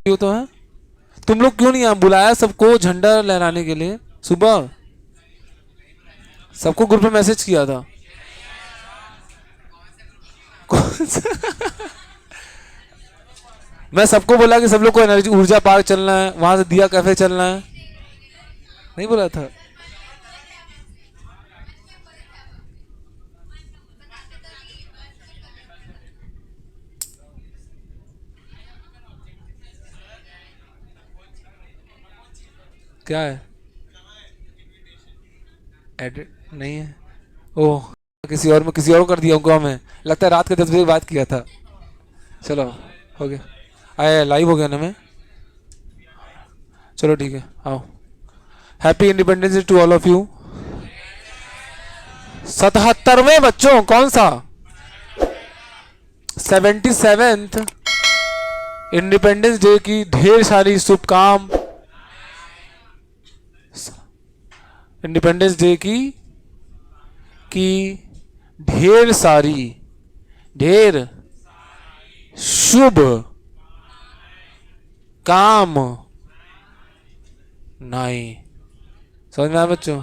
क्यों तो है? तुम लोग क्यों नहीं आ बुलाया सबको झंडा लहराने के लिए? सुबह सबको ग्रुप में मैसेज किया था। कौन सा? मैं सबको बोला कि सब लोग को एनर्जी ऊर्जा पार्क चलना है, वहां से दिया कैफे चलना है। नहीं बोला था? क्या है? एडिट नहीं है। ओह, किसी और को कर दिया होगा। मैं लगता है रात के 10 बजे बात किया था। चलो हो गया। आया लाइव हो गया ना मैं। चलो ठीक है आओ। Happy independence day to all of you. 77वें बच्चों, कौन सा? 77th इंडिपेंडेंस डे की ढेर सारी शुभकाम। इंडिपेंडेंस डे की ढेर शुभ काम नहीं। समझ में आया बच्चों?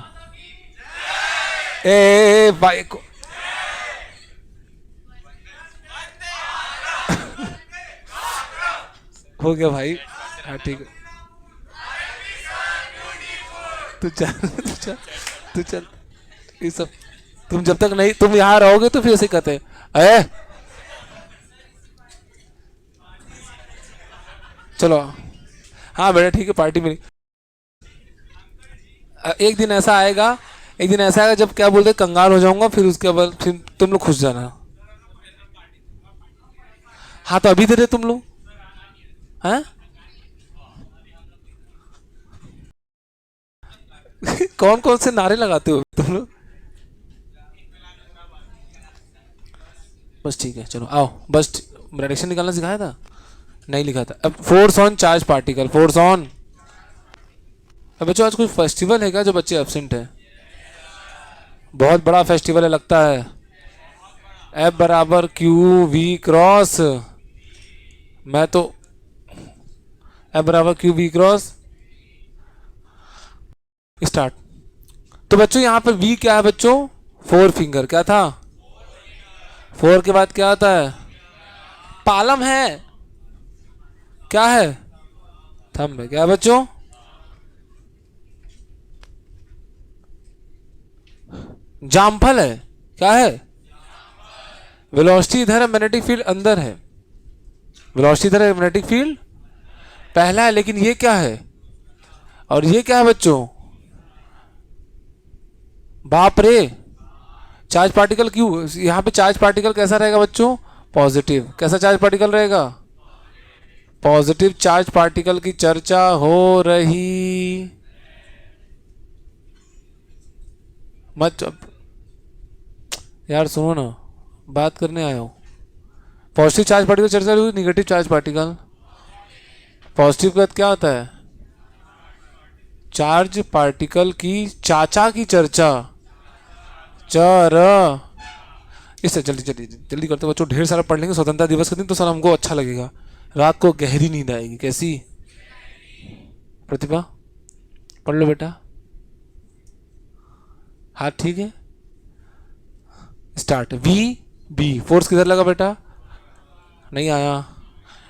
भाई को हो गया भाई। हाँ ठीक है। तू चल तू चल तू चल। ये सब तुम जब तक नहीं तुम यहाँ रहोगे तो फिर ऐसे कहते हैं ए। चलो हाँ बेटा ठीक है पार्टी में। एक दिन ऐसा आएगा, एक दिन ऐसा आएगा जब क्या बोलते कंगाल हो जाऊंगा, फिर उसके बाद फिर तुम लोग खुश जाना। हाँ तो अभी दे रहे तुम लोग हैं। कौन कौन से नारे लगाते हो तुम लोग? बस ठीक है चलो आओ। बस डायरेक्शन निकालना सिखाया था? नहीं लिखा था। अब force on charge particle, force on. अब बच्चों आज कोई फेस्टिवल है क्या जो बच्चे एब्सेंट है? बहुत बड़ा फेस्टिवल है लगता है। एफ बराबर क्यू वी क्रॉस। मैं तो एफ बराबर क्यू वी क्रॉस स्टार्ट। तो बच्चों यहाँ पर वी क्या है बच्चों? Four finger. क्या था? फोर के बाद क्या आता है? पालम है। क्या है? थंब है। क्या है बच्चों? जामफल है। क्या है? वेलोसिटी इधर है, मैग्नेटिक फील्ड अंदर है। वेलोसिटी इधर है, मैग्नेटिक फील्ड पहला है। लेकिन ये क्या है और ये क्या है बच्चों? बाप रे, चार्ज पार्टिकल क्यों? यहाँ पे चार्ज पार्टिकल कैसा रहेगा बच्चों? पॉजिटिव। कैसा चार्ज पार्टिकल रहेगा? पॉजिटिव चार्ज पार्टिकल की चर्चा हो रही। मत यार सुनो ना, बात करने आया हूँ। पॉजिटिव चार्ज पार्टिकल चर्चा हुई, निगेटिव चार्ज पार्टिकल। पॉजिटिव का क्या होता है? चार्ज पार्टिकल की चाचा की चर्चा। चर इससे जल्दी जल्दी जल्दी करते बच्चों, ढेर सारा पढ़ लेंगे स्वतंत्रता दिवस के दिन तो सर हमको अच्छा लगेगा। रात को गहरी नींद आएगी। कैसी प्रतिभा? पढ़ लो बेटा। हाँ ठीक है स्टार्ट। वी बी फोर्स किधर लगा बेटा? नहीं आया।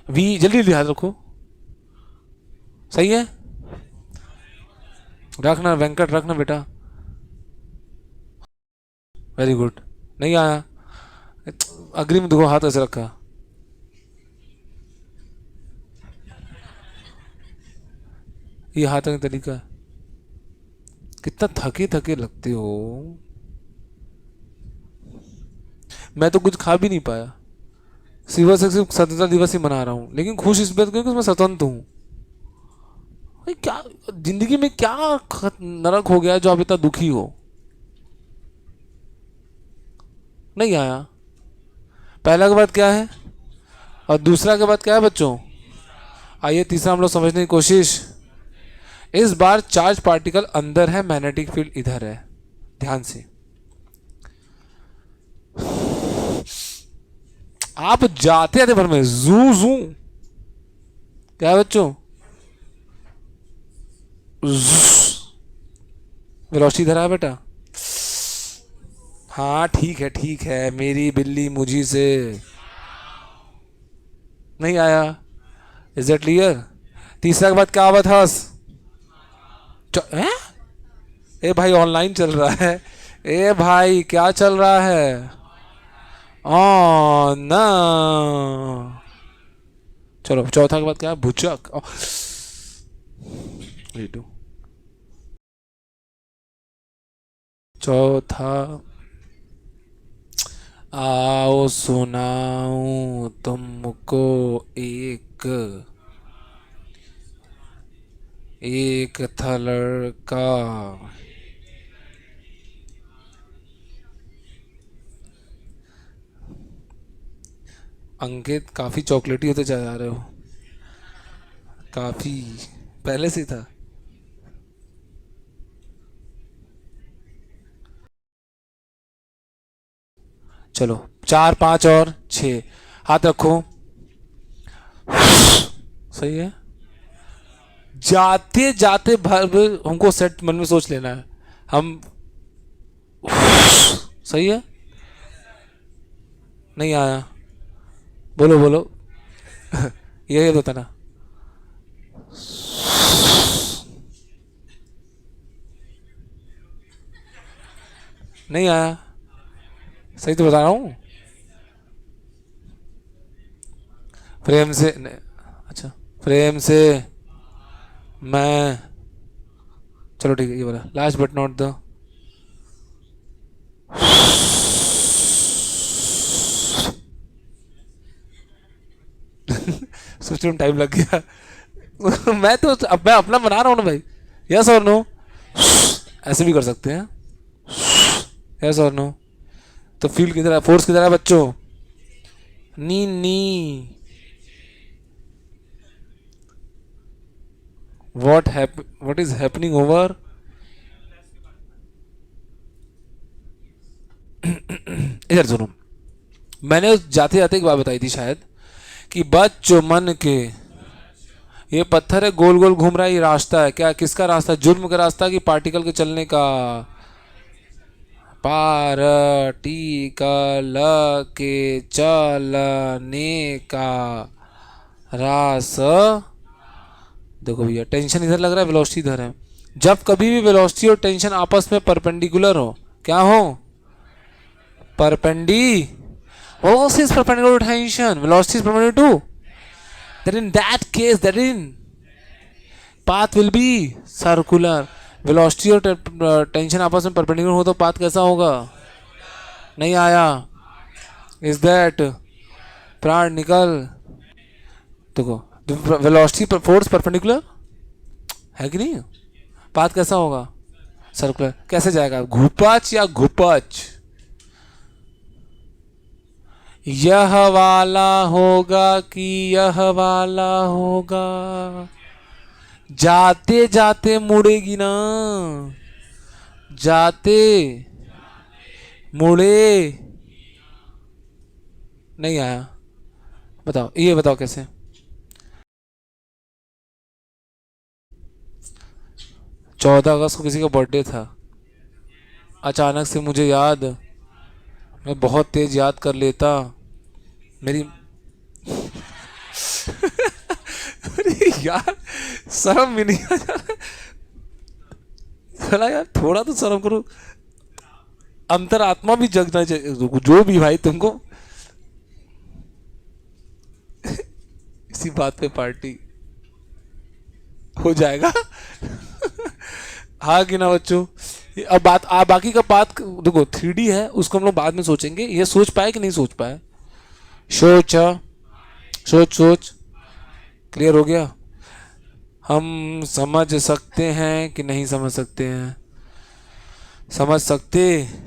वी जल्दी जल्दी याद रखो। सही है रखना वेंकट, रखना बेटा। Very good. नहीं आया। अग्रिम देखो हाथ ऐसे रखा। ये हाथ का तरीका है। कितना थके थके लगते हो। मैं तो कुछ खा भी नहीं पाया। सिर्फ सिर्फ स्वतंत्रता दिवस ही मना रहा हूँ, लेकिन खुश इस बात क्योंकि मैं स्वतंत्र हूँ। भाई क्या जिंदगी में क्या नरक हो गया जो आप इतना दुखी हो? नहीं आया। पहला के बाद क्या है और दूसरा के बाद क्या है बच्चों? आइए तीसरा हम लोग समझने की कोशिश। इस बार चार्ज पार्टिकल अंदर है, मैग्नेटिक फील्ड इधर है। ध्यान से आप जाते आते भर में जू जू क्या है बच्चों? वेलोसिटी धरा है बेटा। हाँ ठीक है, मेरी बिल्ली मुझी से नहीं आया। Is that clear? तीसरा के बाद क्या हुआ था? हैं? ए भाई ऑनलाइन चल रहा है। ए भाई क्या चल रहा है? ओ ना। चलो चौथा के बाद क्या है? भुचक। रीडू। चौथा। आओ सुनाऊं तुमको एक। एक था लड़का। अंकित काफी चॉकलेटी होते जा रहे हो। काफी। पहले से था। चलो 4 5 और 6। हाथ रखो। सही है। जाते जाते हमको सेट मन में सोच लेना है। हम। सही है। नहीं आया। बोलो बोलो। ये होता ना। नहीं आया। सही तो बता रहा हूँ। प्रेम से अच्छा। प्रेम से मैं। चलो ठीक है, ये बोला लास्ट बट नॉट द। सोचने में टाइम लग गया। मैं तो अब मैं अपना बना रहा हूँ ना भाई। यस और नो। ऐसे भी कर सकते हैं। यस और नो। तो फील किधर है? फोर्स किधर है बच्चों? नी नी। What is happening over? इधर सुनो। मैंने जाते जाते एक बात बताई थी शायद, कि बच्चों मन के। ये पत्थर है, गोल गोल घूम रहा है, ये रास्ता है क्या? किसका रास्ता? जुर्म का रास्ता कि पार्टिकल के चलने का? पार्टिकल के चलने का रास्ता। देखो भैया, टेंशन इधर लग रहा है, वेलोसिटी इधर है। जब कभी भी वेलोसिटी और टेंशन आपस में परपेंडिकुलर हो, क्या हो? परपेंडी। velocity is perpendicular to tension, velocity is perpendicular to, then in that case, that in path will be circular. velocity और टेंशन आपस में परपेंडिकुलर हो तो पाथ कैसा होगा? नहीं आया। इज दैट प्राण निकल। देखो, वेलोसिटी फोर्स परपेंडिकुलर है कि नहीं? पाथ कैसा होगा? सर्कुलर। कैसे जाएगा? घुपच या घुपच? यह वाला होगा कि यह वाला होगा? जाते जाते मुड़ेगी ना। जाते मुड़े। नहीं आया। बताओ, ये बताओ कैसे? 14 अगस्त को किसी का बर्थडे था। अचानक से मुझे याद। मैं बहुत तेज याद कर लेता। मेरी। अरे यार, शर्म भी नहीं आ जा रहा। चला यार, थोड़ा तो शर्म करो। अंतरात्मा भी जगना चाहिए, जो भी भाई तुमको। इसी बात पे पार्टी हो जाएगा। हाँ कि ना बच्चों? अब बात बाकी का बात देखो, 3D है, उसको हम लोग बाद में सोचेंगे। ये सोच पाए कि नहीं सोच पाए? सोच सोच सोच। क्लियर हो गया? हम समझ सकते हैं कि नहीं समझ सकते हैं? समझ सकते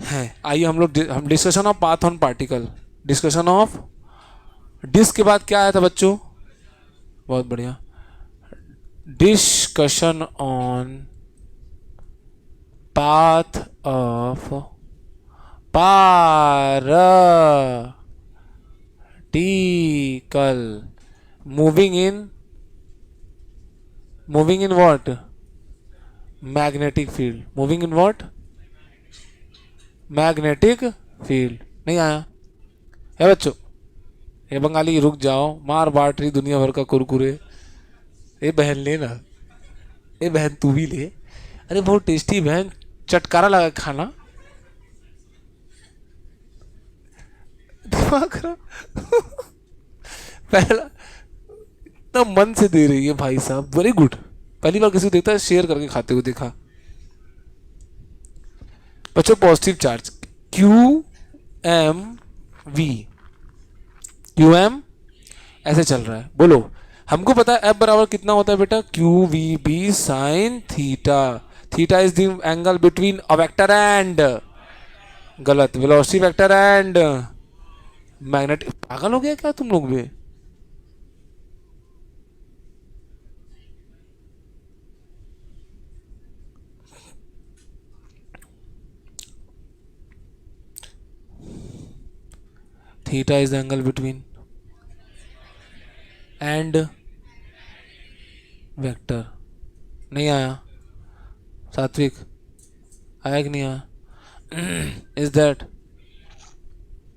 हैं। आइए हम discussion of path on particle. Discussion of disc के बाद क्या आया था बच्चों? बहुत बढ़िया। Discussion on path of particle moving in moving in what? Magnetic field. Moving in what? Magnetic field. नहीं आया है बच्चों? ये बंगाली रुक जाओ, मार बाट रही दुनिया भर का कुरकुरे। ए बहन ले ना, ए बहन तू भी ले। अरे बहुत टेस्टी बहन, चटकारा लगा खाना। दिमाग खराब। पहला इतना मन से दे रही है भाई साहब, वेरी गुड। पहली बार किसी को देखता है शेयर करके खाते हुए देखा। बच्चों positive charge Q M V, Q M ऐसे चल रहा है। बोलो, हमको पता है एफ बराबर कितना होता है बेटा? Q V B sine theta. Theta is the angle between a vector and, गलत, वेलोसिटी वेक्टर एंड मैग्नेटिक। पागल हो गया क्या तुम लोग भी? Theta is the angle between and vector. नहीं आया सात्विक? आया कि नहीं आया? Is that?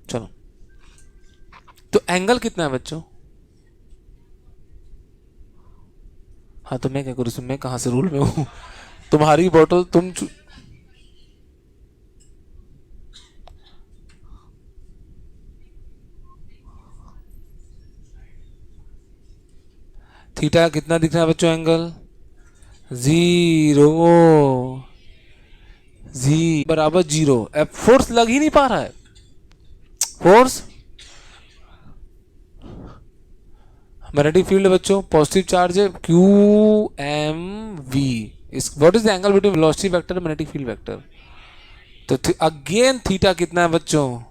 चलो, तो एंगल कितना है बच्चों? हाँ तो मैं क्या करूँ इसमें? मैं कहाँ से रूल में हूँ? तुम्हारी बोतल तुम थीटा कितना दिख रहा है बच्चों एंगल? जीरो। जी बराबर जीरो। अब फोर्स लग ही नहीं पा रहा है। फोर्स मैग्नेटिक फील्ड है बच्चों, पॉजिटिव चार्ज है, क्यू एम वी। इस what is the angle between velocity vector and magnetic field vector? तो अगेन थीटा कितना है बच्चों?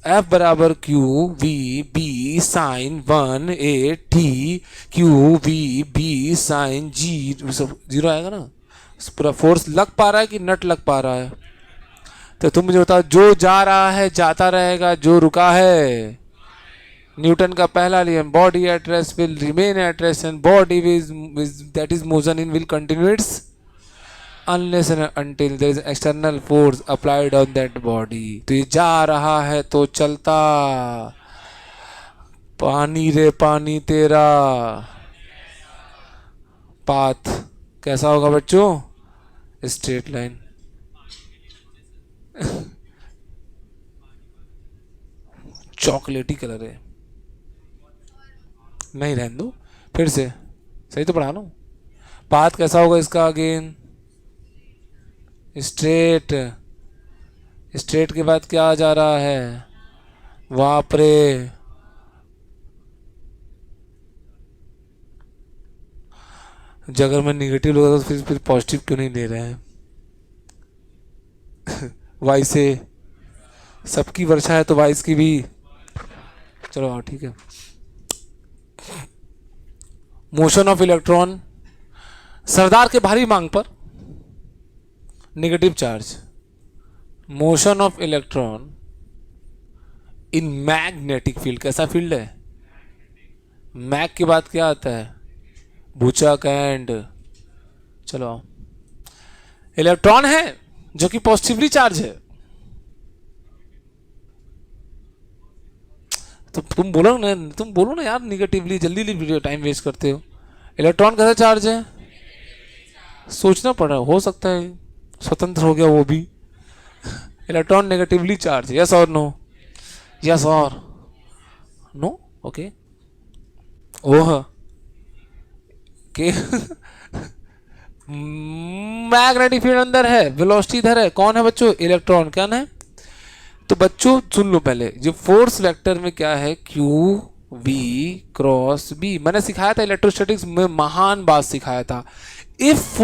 एफ बराबर Q V B sine 1 T, Q V B sine जी। सब जीरो आएगा ना? पूरा फोर्स लग पा रहा है कि नट लग पा रहा है? तो तुम मुझे बताओ, जो जा रहा है जाता रहेगा, जो रुका है, न्यूटन का पहला नियम, body at rest will remain at rest and body that is motion in will continue its unless and until there is external force applied on that body। तो ये जा रहा है तो चलता, पानी रे पानी तेरा। पाथ कैसा होगा बच्चों? Straight line. चॉकलेटी कलर है। नहीं रहने दो, फिर से सही तो पढ़ा लो। पाथ कैसा होगा इसका? Again straight. स्ट्रेट के बाद क्या आ जा रहा है? वापरे। अगर मैं निगेटिव लगा तो फिर पॉजिटिव क्यों नहीं ले रहे हैं? वाई से सबकी वर्षा है तो वाइस की भी। चलो हाँ ठीक है। मोशन ऑफ इलेक्ट्रॉन, सरदार के भारी मांग पर negative charge. Motion of electron in magnetic field, कैसा फील्ड है? मैग के बाद क्या आता है? भूचक एंड। चलो इलेक्ट्रॉन है जो कि पॉजिटिवली चार्ज है। तो तुम बोलो ना यार निगेटिवली, जल्दी वीडियो टाइम वेस्ट करते हो। इलेक्ट्रॉन कैसा चार्ज है? सोचना पड़ा, हो सकता है स्वतंत्र हो गया वो भी। इलेक्ट्रॉन नेगेटिवली चार्ज, यस और नो? यस और नो? ओके। ओह के मैग्नेटिक फील्ड अंदर है, वेलोसिटी इधर है, कौन है बच्चों? इलेक्ट्रॉन। क्या है? तो बच्चों सुन लो पहले, जो फोर्स वेक्टर में क्या है? Q V cross B. मैंने सिखाया था इलेक्ट्रोस्टैटिक्स में, महान बात सिखाया था। If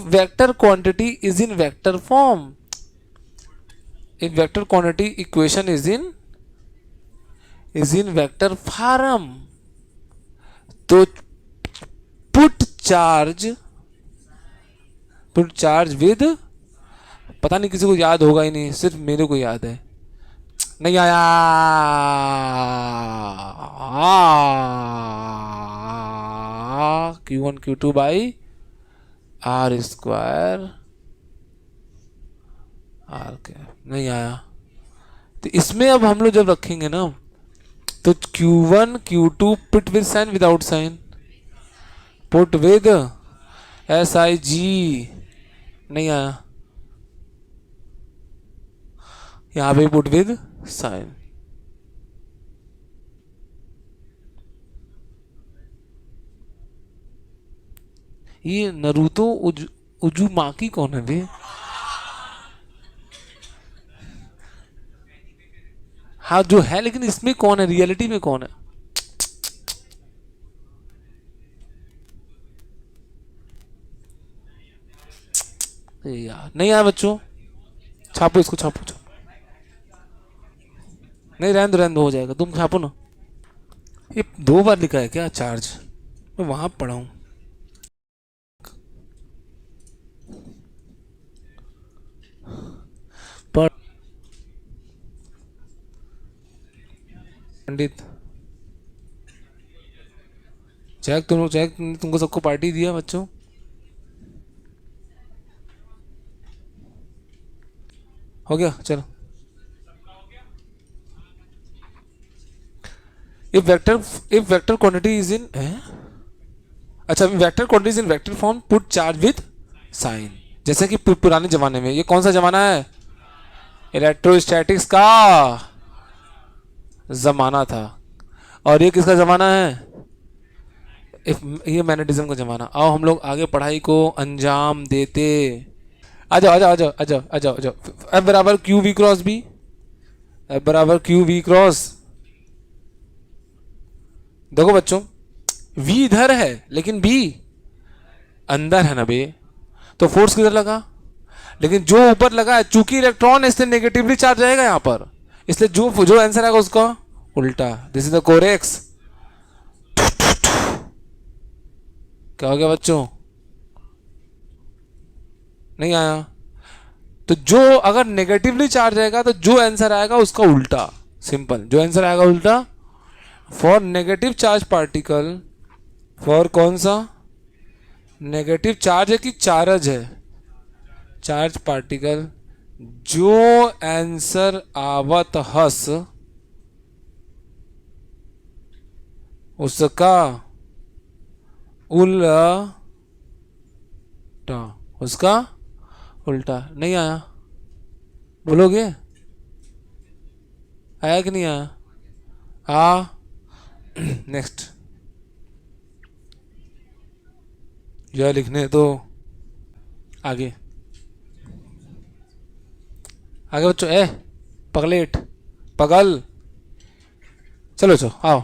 vector quantity is in vector form, if vector quantity equation is in vector form, तो पुट चार्ज विद, पता नहीं किसी को याद होगा ही नहीं, सिर्फ मेरे को याद है। नहीं आया? Q1 Q2 by R square R cap. नहीं आया। तो इसमें अब हम लोग जब रखेंगे ना तो Q1 Q2 put with sign without sign, put with SIG। नहीं आया। यहां पे पुट विद साइन। ये नरूतो उजुमाकी कौन है बे? हाँ जो है, लेकिन इसमें कौन है, रियलिटी में कौन है? यार नहीं आया बच्चों, छापो इसको, छापो छापो। नहीं रहने दो हो जाएगा, तुम छापो ना। ये 2 बार लिखा है क्या चार्ज? मैं वहां पढ़ा हूं। पंडित चेक, तुमको सबको पार्टी दिया बच्चों? हो गया चलो। If vector quantity is in, अच्छा vector quantity is in vector form put charge with sign. जैसे कि पुराने जमाने में, ये कौन सा जमाना है? इलेक्ट्रोस्टैटिक्स का जमाना था। और ये किसका जमाना है? ये मैग्नेटिज्म का जमाना। आओ हम लोग आगे पढ़ाई को अंजाम देते। आ जाओ आ जाओ आ जाओ आ जाओ आ जाओ आ जाओ। F बराबर Q V cross B, F बराबर क्यू वी क्रॉस। देखो बच्चों, V इधर है लेकिन B अंदर है ना बे, तो फोर्स किधर लगा? लेकिन जो ऊपर लगा है, चूंकि इलेक्ट्रॉन इसलिए नेगेटिवली चार्ज रहेगा यहाँ पर, इसलिए जो आंसर आएगा उसका उल्टा। This is the Corex. क्या हो गया बच्चों? नहीं आया। तो जो अगर नेगेटिवली चार्ज रहेगा तो जो आंसर आएगा उसका उल्टा। सिंपल, जो आंसर आएगा उल्टा। For negative charge particle, for कौन सा नेगेटिव चार्ज है कि चार्ज है? चार्ज पार्टिकल, जो आंसर आवत हस उसका उल्टा, उसका उल्टा। नहीं आया, बोलोगे? आया कि नहीं आया? नेक्स्ट, यह लिखने तो आगे आगे बच्चों। पगलेट, पगल, चलो चलो आओ।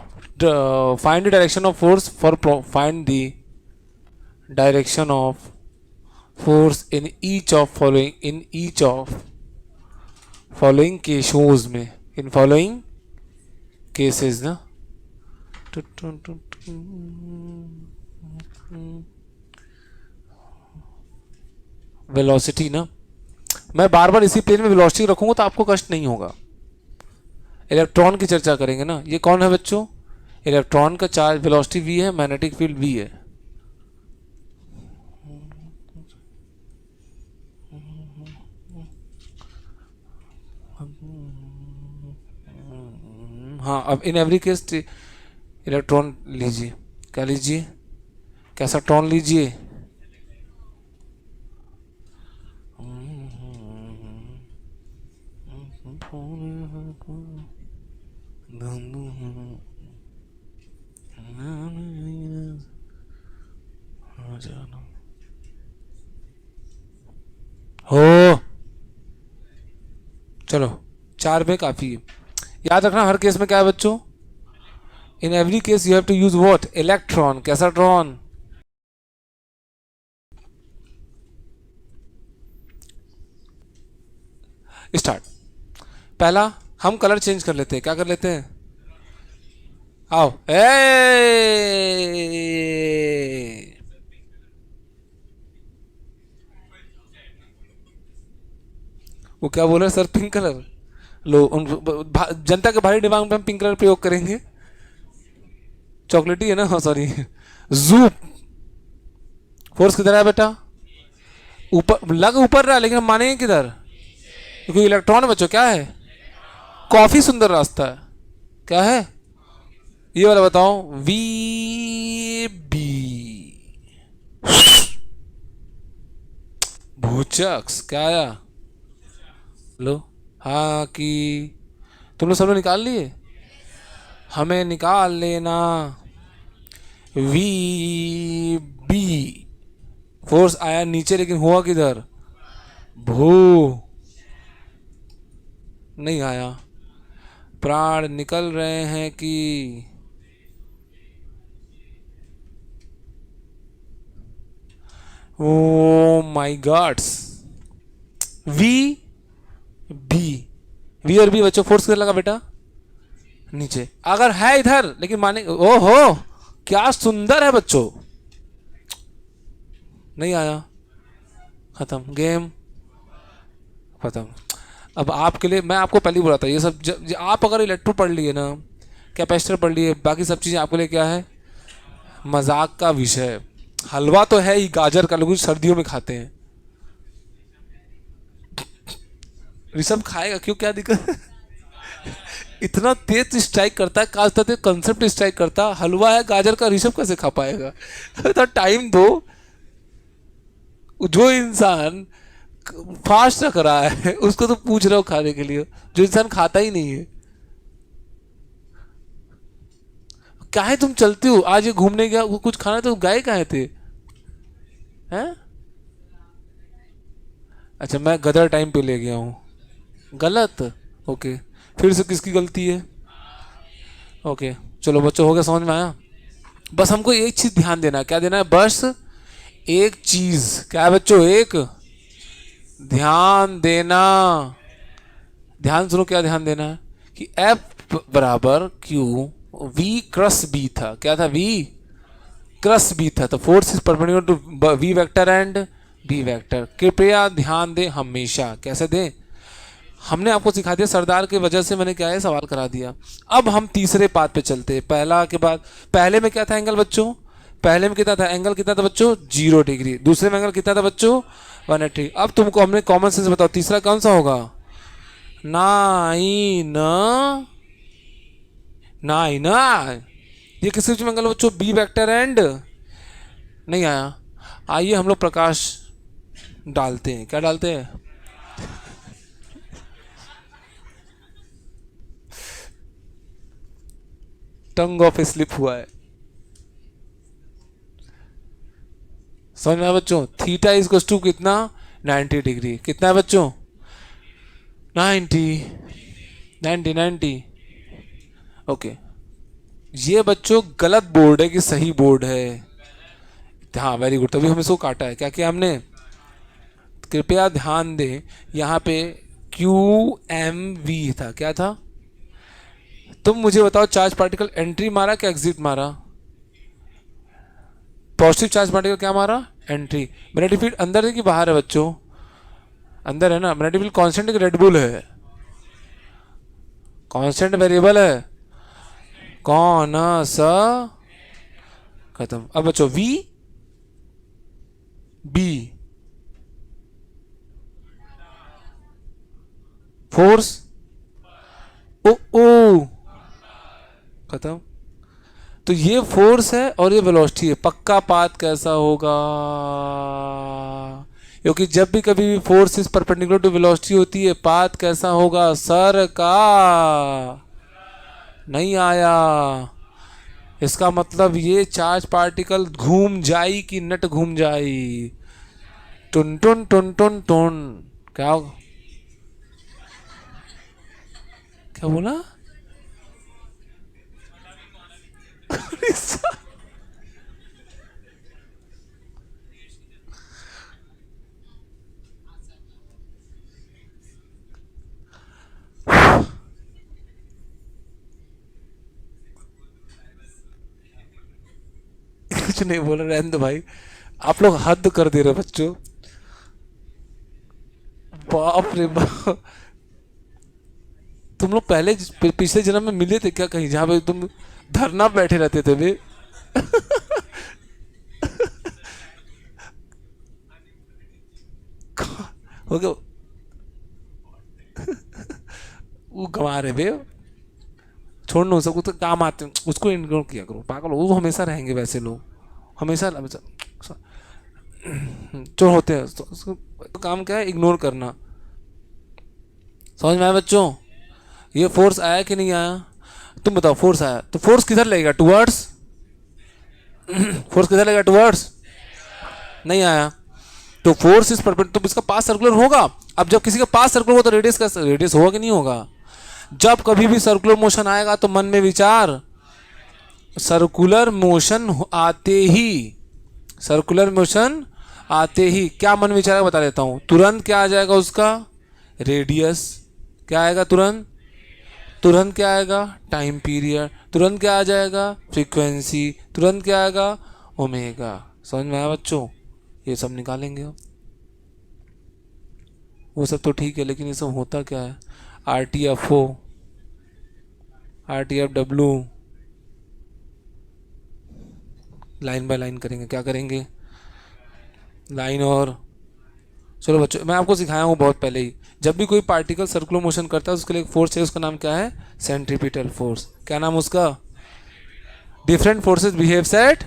Find the direction of force for find the direction of force in each of following cases में, इन फॉलोइंग केसेस ना। वेलोसिटी ना, मैं बार बार इसी पेज में वेलोसिटी रखूंगा तो आपको कष्ट नहीं होगा। इलेक्ट्रॉन की चर्चा करेंगे ना। ये कौन है बच्चों? इलेक्ट्रॉन का चार्ज, वेलोसिटी v है, मैग्नेटिक फील्ड v है। हाँ, अब इन एवरी केस इलेक्ट्रॉन लीजिए। क्या लीजिए? कैसा ट्रॉन लीजिए? हो चलो, 4 में काफी है। याद रखना हर केस में क्या है बच्चों? In every case you have to use what? Electron. कैसा ट्रॉन? स्टार्ट। पहला हम कलर चेंज कर लेते हैं। क्या कर लेते हैं? आओ। वो क्या बोल रहे सर? Pink colour. लो, जनता के भारी दिमाग में हम पिंक कलर प्रयोग करेंगे। चॉकलेटी है ना? हाँ सॉरी, जूप। फोर्स किधर है बेटा? ऊपर, लग ऊपर रहा है लेकिन हम मानेंगे किधर? क्योंकि इलेक्ट्रॉन है बच्चों। क्या है? काफी सुंदर रास्ता है। क्या है ये वाला बताओ? We B. भूचक्स क्या आया? लो। हाँ कि तुम लोग सब लोग निकाल लिए? हमें निकाल लेना। We B. फोर्स आया नीचे लेकिन हुआ किधर? भू। नहीं आया। प्राण निकल रहे हैं कि oh my gods. V B. V और बी बच्चों फोर्स किधर लगा बेटा? नीचे। अगर है इधर लेकिन माने, ओहो क्या सुंदर है बच्चों। नहीं आया। खत्म गेम। खत्म। अब आपके लिए मैं आपको पहले ही बोला था ये सब आप अगर इलेक्ट्रो पढ़ लिए ना, कैपेसिटर पढ़ लिए, बाकी सब चीज़ें आपके लिए क्या है? मजाक का विषय। हलवा तो है ही गाजर का, लोग सर्दियों में खाते हैं। ऋषभ खाएगा क्यों, क्या दिक्कत? इतना तेज स्ट्राइक करता है, काश तक कंसेप्ट स्ट्राइक करता। हलवा है गाजर का, ऋषभ कैसे खा पाएगा? तो टाइम दो। जो इंसान फास्ट रख रहा है उसको तो पूछ रहे हो खाने के लिए, जो इंसान खाता ही नहीं है। क्या है तुम चलते हो? आज ये घूमने गया, वो कुछ खाना तो गए कहाँ थे? हैं? अच्छा मैं गदर टाइम पे ले गया हूँ। गलत। ओके। फिर से किसकी गलती है? ओके चलो बच्चों, हो गया, समझ में आया? बस हमको एक चीज ध्यान देना है। क्या देना है? बस एक चीज। क्या है बच्चों? एक ध्यान देना। ध्यान सुनो, क्या ध्यान देना है कि F बराबर Q V क्रस B था। क्या था? V क्रस B था। तो force is perpendicular to V vector and B vector. कृपया ध्यान दें हमेशा। कैसे दें? हमने आपको सिखा दिया, सरदार की वजह से मैंने क्या है सवाल करा दिया। अब हम तीसरे पात पे चलते हैं। पहला के बाद पहले में क्या था एंगल बच्चों? पहले में कितना था एंगल? कितना था बच्चों? 0 डिग्री। दूसरे में एंगल कितना था बच्चों? 180। अब तुमको हमने कॉमन सेंस बताओ, तीसरा कौन सा होगा? नाइन। नाइन। ये किस में एंगल बच्चों? B vector and. नहीं आया। आइए हम लोग प्रकाश डालते हैं। क्या डालते हैं? टंग ऑफ स्लिप हुआ है। समझ में आया बच्चों? थीटा इज टू कितना? 90 डिग्री। कितना है बच्चों? 90। 90। ओके। ये बच्चों गलत बोर्ड है कि सही बोर्ड है? हाँ वेरी गुड, तभी हमें इसको काटा है। क्या किया हमने? कृपया ध्यान दें, यहाँ पे क्यू एम वी था। क्या था? तुम मुझे बताओ, चार्ज पार्टिकल एंट्री मारा क्या एग्जिट मारा? पॉजिटिव चार्ज पार्टिकल क्या मारा? एंट्री। मैग्नेटिक फील्ड अंदर है कि बाहर है बच्चों? अंदर है ना। मैग्नेटिक फील्ड कांस्टेंट है कि रेडबुल है? कांस्टेंट वेरिएबल है। कौन सा? खत्म। अब बच्चों वी बी फोर्स ओ ओ खत्म। तो ये फोर्स है और ये वेलोसिटी है। पक्का पाथ कैसा होगा? क्योंकि जब भी कभी भी force is perpendicular to velocity होती है, पाथ कैसा होगा? सर का। नहीं आया। इसका मतलब ये चार्ज पार्टिकल घूम जाई कि नट घूम जाई? टुन टुन टुन टुन टुन। क्या क्या बोला? कुछ नहीं बोल रहे, रहने दो भाई। आप लोग हद कर दे रहे हो बच्चों। बाप रे बाप। तुम लोग पहले पिछले जन्म में मिले थे क्या कहीं, जहाँ पे तुम धरना बैठे रहते थे बे? हो गया। वो गंवा रहे बे, छोड़ना हो सकता तो काम आते हैं, उसको इग्नोर किया करो, पागल हो, वो हमेशा रहेंगे वैसे लोग, हमेशा हमेशा जो होते हैं। तो उसको तो काम क्या है, इग्नोर करना। समझ में आया बच्चों? ये फोर्स आया कि नहीं आया? तुम बताओ, फोर्स आया तो फोर्स किधर लगेगा, टुवर्ड्स। फोर्स किधर लगेगा, टुवर्ड्स। नहीं आया तो फोर्स इस परपेंडिकुलर, तो इसका पास सर्कुलर होगा। अब जब किसी का पास सर्कुलर हो तो रेडियस का रेडियस होगा कि नहीं होगा? जब कभी भी सर्कुलर मोशन आएगा तो मन में विचार, सर्कुलर मोशन आते ही, सर्कुलर मोशन आते ही क्या मन विचार बता देता हूं, तुरंत क्या आ जाएगा उसका, रेडियस। क्या आएगा तुरंत? तुरंत क्या आएगा, टाइम पीरियड। तुरंत क्या आ जाएगा, फ्रीक्वेंसी। तुरंत क्या आएगा, ओमेगा। समझ में आया बच्चों? ये सब निकालेंगे अब। वो सब तो ठीक है, लेकिन ये सब होता क्या है, R T F O, R T F W, line by line करेंगे। क्या करेंगे, लाइन। और चलो बच्चों, मैं आपको सिखाया हूँ बहुत पहले ही, जब भी कोई पार्टिकल सर्कुलर मोशन करता है उसके लिए एक फोर्स है, उसका नाम क्या है, सेंट्रीपिटल फोर्स। क्या नाम उसका? Different forces behaves at,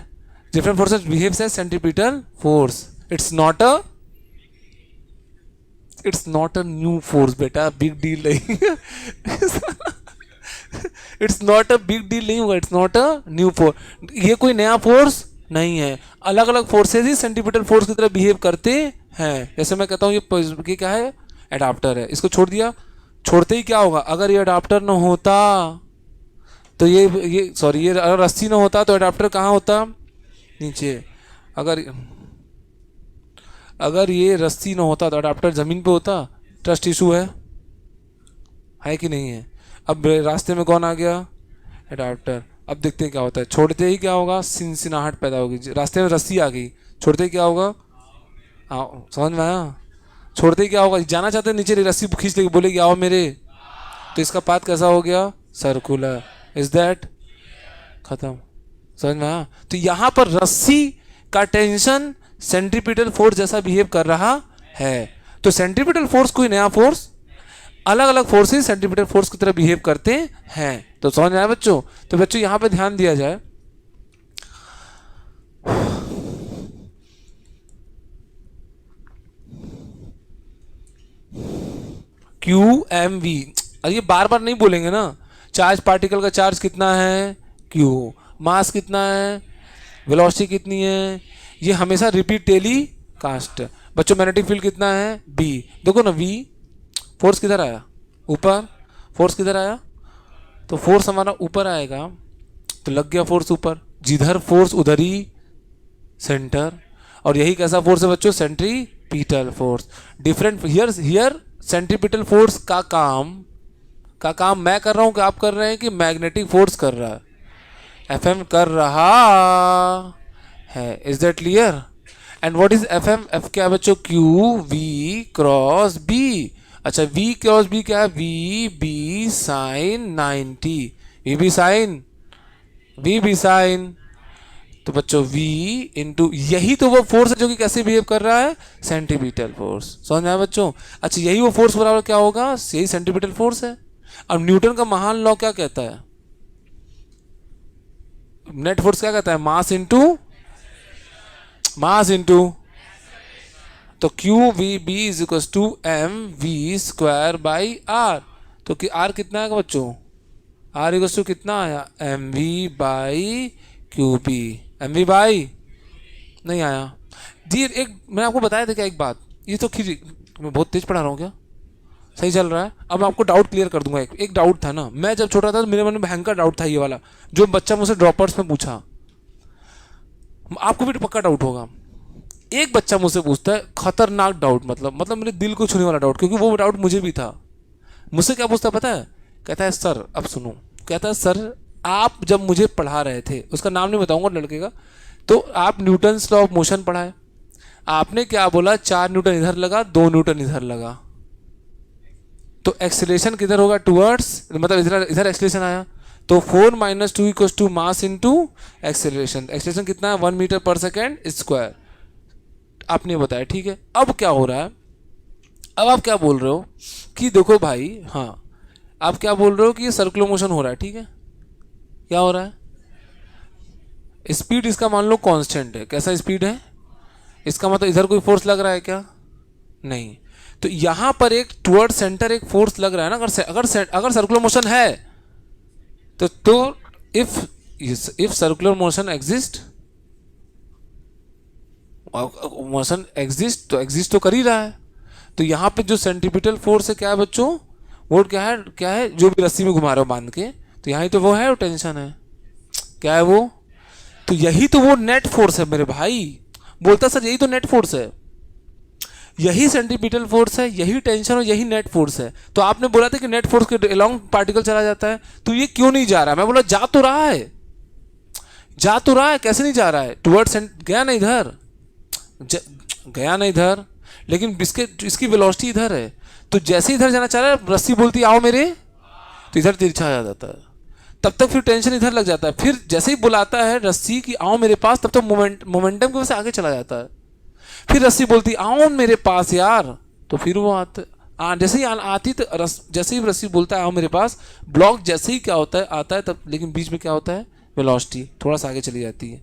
different forces behaves at centripetal force. It's not a, it's not a new force बेटा, बिग डील नहीं। It's not a big deal नहीं होगा, it's not a new force, ये कोई नया फोर्स नहीं है। अलग अलग फोर्सेज ही सेंट्रीपिटल फोर्स की तरह बिहेव करते हैं। जैसे मैं कहता हूँ ये क्या है, एडाप्टर है, इसको छोड़ दिया, छोड़ते ही क्या होगा, अगर ये एडाप्टर ना होता तो ये सॉरी, ये अगर रस्सी ना होता तो एडाप्टर कहाँ होता, नीचे। अगर अगर ये रस्सी ना होता तो एडाप्टर जमीन पे होता। ट्रस्ट इशू है कि नहीं है? अब रास्ते में कौन आ गया, एडाप्टर। अब देखते हैं क्या होता है, छोड़ते ही क्या होगा, सिनसिनाहट पैदा होगी। रास्ते में रस्सी आ गई, छोड़ते ही क्या होगा, समझ में आया? छोड़ते ही क्या होगा, जाना चाहते हैं नीचे, रस्सी खींच लेगी, बोलेगी आओ मेरे, तो इसका पाथ कैसा हो गया, सर्कुलर। इज दैट खत्म? समझ में आया? तो यहां पर रस्सी का टेंशन सेंट्रीपिटल फोर्स जैसा बिहेव कर रहा है। तो सेंट्रीपिटल फोर्स कोई नया फोर्स, अलग अलग फोर्सेस सेंट्रीपिटल फोर्स की तरह बिहेव करते हैं। तो समझ में आया बच्चों? तो बच्चों यहां पे ध्यान दिया जाए, क्यू एम वी, ये बार बार नहीं बोलेंगे ना। चार्ज पार्टिकल का चार्ज कितना है, क्यू। मास कितना है, वेलोसिटी कितनी है, ये हमेशा रिपीट टेली कास्ट। बच्चों मैग्नेटिक फील्ड कितना है, बी। देखो ना, वी, फोर्स किधर आया, ऊपर। फोर्स किधर आया, तो फोर्स हमारा ऊपर आएगा, तो लग गया फोर्स ऊपर। जिधर फोर्स उधर ही सेंटर। और यही कैसा फोर्स है बच्चों, centripetal force. Different here centripetal force का काम मैं कर रहा हूं कि आप कर रहे हैं, कि मैग्नेटिक फोर्स कर रहा है, एफएम कर रहा है। Is that clear? And what is FM? F क्या है बच्चों, क्यू वी क्रॉस बी। अच्छा, वी क्रॉस बी क्या है, V B sine 90। V B sine, तो बच्चों v इंटू, यही तो वो फोर्स है जो कि कैसे बिहेव कर रहा है, सेंट्रीपिटल फोर्स। समझ में आया बच्चों? अच्छा, यही वो फोर्स बराबर क्या होगा, यही सेंट्रीपिटल फोर्स है। अब न्यूटन का महान लॉ क्या कहता है, नेट फोर्स क्या कहता है, मास इंटू, तो Q V B is equal to M V square by R. तो कि आर कितना आएगा बच्चों, आर इक्वल टू कितना आया, M V by Q B. M V by नहीं आया जी। एक मैं आपको बताया था क्या एक बात, ये तो खींच, मैं बहुत तेज पढ़ा रहा हूँ क्या, सही चल रहा है? अब मैं आपको डाउट क्लियर कर दूंगा। एक डाउट था ना, मैं जब छोटा था तो मेरे मन में भयंकर डाउट था ये वाला, जो बच्चा मुझसे ड्रॉपर्स में पूछा, आपको भी पक्का डाउट होगा। एक बच्चा मुझसे पूछता है खतरनाक डाउट, मतलब मेरे दिल को छूने वाला डाउट, क्योंकि वो डाउट मुझे भी था। मुझसे क्या पूछता पता है, कहता है सर, अब सुनो, कहता है सर आप जब मुझे पढ़ा रहे थे, उसका नाम नहीं बताऊंगा लड़के का, तो आप न्यूटन लॉ ऑफ मोशन पढ़ाए, आपने क्या बोला, 4 न्यूटन इधर लगा, 2 न्यूटन इधर लगा, तो एक्सीलरेशन किधर होगा, टुवर्ड्स, मतलब इधर इधर एक्सीलरेशन आया, तो 4 - 2 equals to mass into acceleration. Acceleration कितना है, 1 मीटर पर सेकेंड स्क्वायर। आपने बताया, ठीक है। अब क्या हो रहा है, अब आप क्या बोल रहे हो कि देखो भाई, हाँ, आप क्या बोल रहे हो कि ये सर्कुलर मोशन हो रहा है, ठीक है, क्या हो रहा है, स्पीड इसका मान लो कांस्टेंट है, कैसा स्पीड है, इसका मतलब इधर कोई फोर्स लग रहा है क्या, नहीं, तो यहां पर एक टुवर्ड सेंटर एक फोर्स लग रहा है ना, अगर सर्कुलर मोशन है तो if if circular motion exist, motion exist तो कर ही रहा है, तो यहाँ पे जो सेंट्रीपिटल फोर्स है क्या है बच्चों, वो क्या है, जो भी रस्सी में घुमा रहे हो बांध के, तो यहाँ ही तो वो है, वो टेंशन है, क्या है वो, तो यही तो वो नेट फोर्स है मेरे भाई, बोलता सर यही तो नेट फोर्स है, यही सेंट्रीपिटल फोर्स है, यही टेंशन और यही नेट फोर्स है। तो आपने बोला था कि नेट फोर्स के अलोंग पार्टिकल चला जाता है, तो ये क्यों नहीं जा रहा है, मैं बोला जा तो रहा है, जा तो रहा है, कैसे नहीं जा रहा है, टुवर्ड्स गया ना इधर, गया ना इधर, लेकिन इसकी वेलोसिटी इधर है, तो जैसे इधर जाना चाह रहा है रस्सी बोलती आओ मेरे, तो इधर तिरछा आ जाता है, तब तक फिर टेंशन इधर लग जाता है, फिर जैसे ही बुलाता है रस्सी कि आओ मेरे पास, तब तक मोमेंटम की वजह से आगे चला जाता है, फिर रस्सी बोलती आओ मेरे पास यार, तो फिर वो जैसे ही आती तो जैसे ही रस्सी बोलता है आओ मेरे पास, ब्लॉक जैसे ही क्या होता है आता है, तब लेकिन बीच में क्या होता है, वेलोसिटी थोड़ा सा आगे चली जाती है,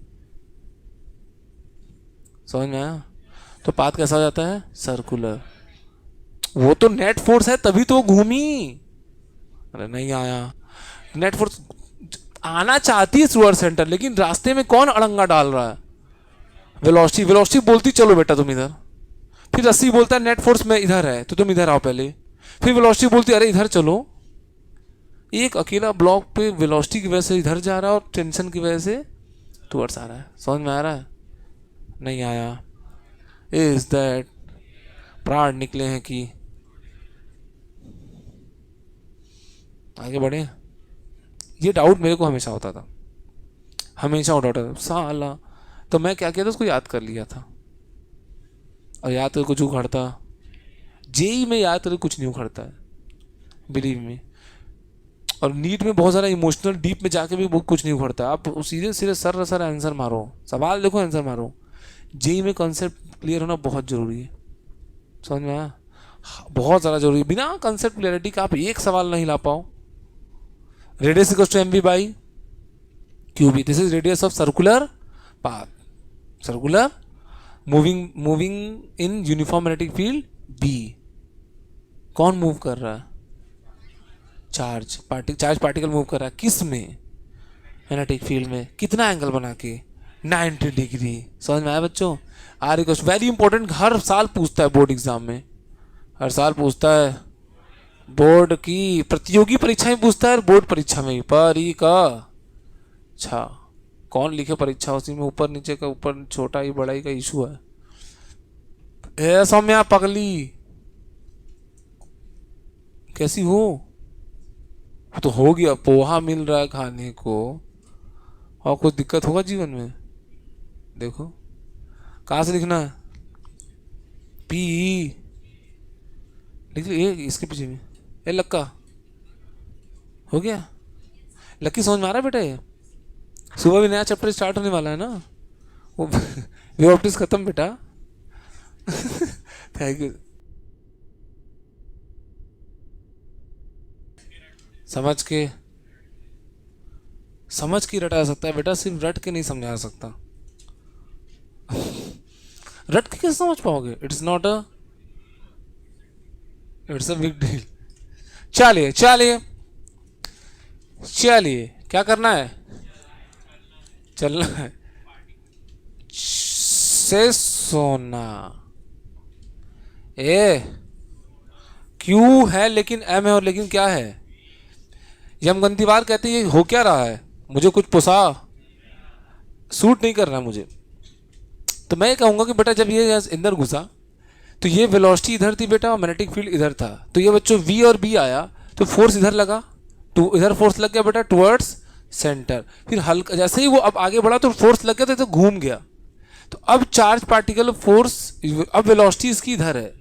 समझ में आया, तो पाथ कैसा हो जाता है, सर्कुलर, वो तो नेट फोर्स है तभी तो घूमी, अरे नहीं आया, नेट फोर्स आना चाहती है टुवर्ड सेंटर, लेकिन रास्ते में कौन अड़ंगा डाल रहा है, वेलोसिटी बोलती चलो बेटा तुम इधर, फिर रस्सी बोलता है नेट फोर्स में इधर है तो तुम इधर आओ पहले, फिर वेलोसिटी बोलती अरे इधर चलो, एक अकेला ब्लॉक पे वेलोसिटी की वजह से इधर जा रहा है और टेंशन की वजह से टुवर्ड्स आ रहा है, समझ में आ रहा है, नहीं आया, इज दैट प्राण निकले हैं कि आगे बढ़े, ये डाउट मेरे को हमेशा होता था, हमेशा डाउट होता था साला, तो मैं क्या किया था उसको याद कर लिया था, और याद करके कुछ उखड़ता, जेई में याद करके कुछ नहीं उखड़ता है, बिलीव में, और नीट में बहुत सारा इमोशनल डीप में जाके भी कुछ नहीं उखड़ता, आप सीधे सीधे सर आंसर मारो, सवाल देखो आंसर मारो, जेई में कॉन्सेप्ट क्लियर होना बहुत जरूरी है, समझ में आया, बहुत ज़्यादा जरूरी है, बिना कॉन्सेप्ट क्लियरिटी का आप एक सवाल नहीं ला पाओ, radius equals to M B by Q B, this is radius of circular path, circular moving in uniform magnetic field B, कौन मूव कर रहा है, चार्ज पार्टिकल मूव कर रहा है, किस में, मैग्नेटिक फील्ड में, कितना एंगल बना के, 90 डिग्री, समझ में आया बच्चों, आर इक्वल्स, वेरी इंपॉर्टेंट, हर साल पूछता है बोर्ड एग्जाम में, हर साल पूछता है, बोर्ड की प्रतियोगी परीक्षा में पूछता है, बोर्ड परीक्षा में भी, अच्छा कौन लिखे परीक्षा, उसी में ऊपर नीचे का, ऊपर छोटा ही बड़ा ही का इशू है, ए सौम्या पगली कैसी हो, तो हो गया, पोहा मिल रहा है खाने को, और कुछ दिक्कत होगा जीवन में, देखो कहाँ से लिखना है, पी लिख ये इसके पीछे में, ए लक्का हो गया, लक्की समझ में आ रहा है बेटा, ये सुबह भी नया चैप्टर स्टार्ट होने वाला है ना, वो वे ऑप्टिक्स खत्म बेटा, थैंक यू, समझ के रटा सकता है बेटा, सिर्फ रट के नहीं समझा सकता, रट के कैसे समझ पाओगे, it's not it's a big deal, चलिए चलिए चलिए, क्या करना है, चलना है, से सोना, ए क्यू है लेकिन एम है, और लेकिन क्या है, यमगंतीवार कहते हैं ये हो क्या रहा है, मुझे कुछ पुसा सूट नहीं कर रहा मुझे, तो मैं कहूंगा कि बेटा जब ये अंदर घुसा तो ये वेलोसिटी इधर थी बेटा, और मैग्नेटिक फील्ड इधर था, तो ये बच्चों वी और बी आया, तो फोर्स इधर लगा, तो इधर फोर्स लग गया बेटा टुवर्ड्स सेंटर, फिर हल्का जैसे ही वो अब आगे बढ़ा तो फोर्स लग गया, तो घूम गया, तो अब चार्ज पार्टिकल फोर्स, अब वेलोसिटी इसकी इधर है,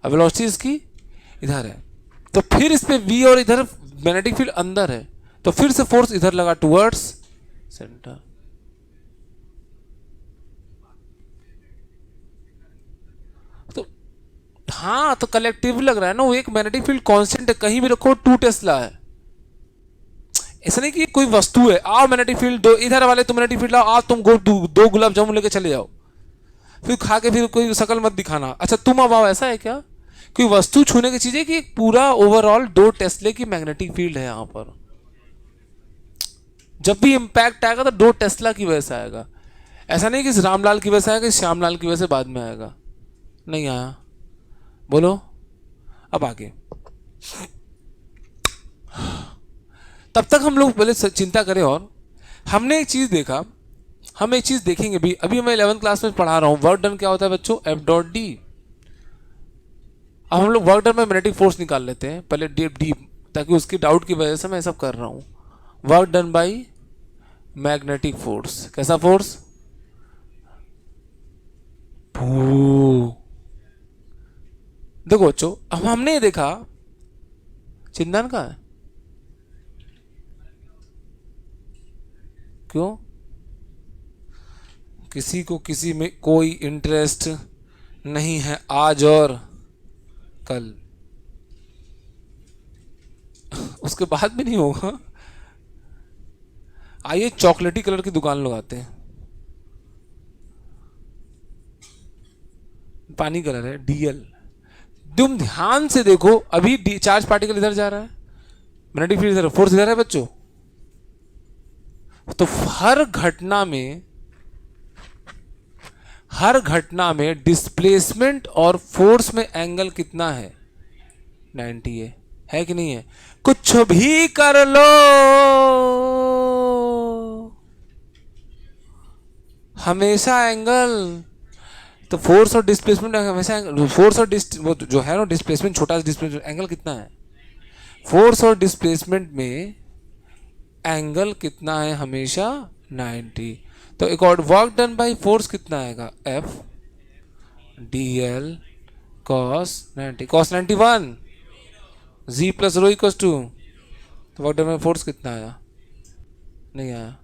अब वेलोसिटी इसकी इधर है, तो फिर इस पे वी और इधर मैग्नेटिक फील्ड अंदर है, तो फिर से फोर्स इधर लगा टुवर्ड्स सेंटर, तो हाँ तो कलेक्टिव लग रहा है ना, वो एक मैग्नेटिक फील्ड कांस्टेंट है, कहीं भी रखो 2 टेस्ला है। ऐसा नहीं कि कोई वस्तु है, आओ मैग्नेटिक फील्ड दो, इधर वाले तुम मैग्नेटिक फील्ड लाओ, आओ तुम दो गुलाब जामुन लेके चले जाओ, फिर खा के फिर कोई शकल मत दिखाना, अच्छा तुम अब आओ, ऐसा है क्या? कोई वस्तु छूने की चीज है कि एक पूरा ओवरऑल 2 टेस्ले की मैग्नेटिक फील्ड है यहां पर। जब भी इंपैक्ट आएगा तो 2 टेस्ला की वजह से आएगा, ऐसा नहीं कि रामलाल की वजह से आएगा, कि श्यामलाल की वजह से बाद में आएगा, नहीं आया। बोलो अब आगे। तब तक हम लोग पहले चिंता करें, और हमने एक चीज देखा, हम एक चीज देखेंगे भी, अभी मैं 11th क्लास में पढ़ा रहा हूं, वर्क डन क्या होता है बच्चों, एफ डॉट डी। अब हम लोग वर्क डन में मैग्नेटिक फोर्स निकाल लेते हैं पहले, डीप डीप, ताकि उसकी डाउट की वजह से मैं सब कर रहा हूं। Work done by magnetic force, कैसा फोर्स? देखो बच्चों, अब हमने ये देखा, चिंतन का है क्यों? किसी को किसी में कोई इंटरेस्ट नहीं है आज और कल, उसके बाद भी नहीं होगा। आइए चॉकलेटी कलर की दुकान लगाते हैं, पानी कलर है डीएल। तुम ध्यान से देखो, अभी चार्ज पार्टिकल इधर जा रहा है, मैग्नेटिक फील्ड इधर, फोर्स इधर है बच्चों। तो हर घटना में डिस्प्लेसमेंट और फोर्स में एंगल कितना है? 90 है कि नहीं है? कुछ भी कर लो, हमेशा एंगल, तो फोर्स और डिस्प्लेसमेंट हमेशा, फोर्स और वो जो है ना डिस्प्लेसमेंट, छोटा सा डिस्प्लेसमेंट, एंगल कितना है? फोर्स और डिस्प्लेसमेंट में एंगल कितना है? हमेशा 90। तो accord work done by force कितना आएगा? F D L cos 90, cos 91 G plus row equal to, तो वर्क डन बाई फोर्स कितना आया? नहीं आया।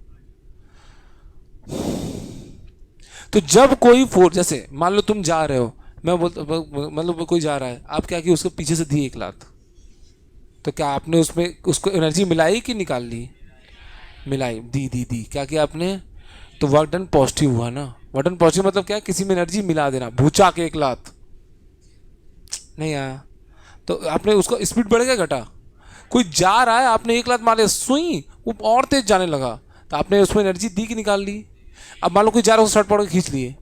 तो जब कोई फोर्स, जैसे मान लो तुम जा रहे हो, मैं बोलता, मतलब कोई जा रहा है, आप क्या किया, उसको पीछे से दी 1 लात, तो क्या आपने उसमें उसको एनर्जी मिलाई कि निकाल ली? मिलाई, दी, क्या किया आपने? तो वर्क डन पॉजिटिव हुआ ना। वर्क डन पॉजिटिव मतलब क्या है? किसी में एनर्जी मिला देना, भूचा के 1 लात, नहीं आया। तो आपने उसको स्पीड बढ़ गया घटा? कोई जा रहा है, आपने 1 लात मारे, सुई वो और तेज जाने लगा, तो आपने उसमें एनर्जी दी कि निकाल ली? अब मान लो कोई जा रहा है, शर्ट पकड़ के खींच लिए,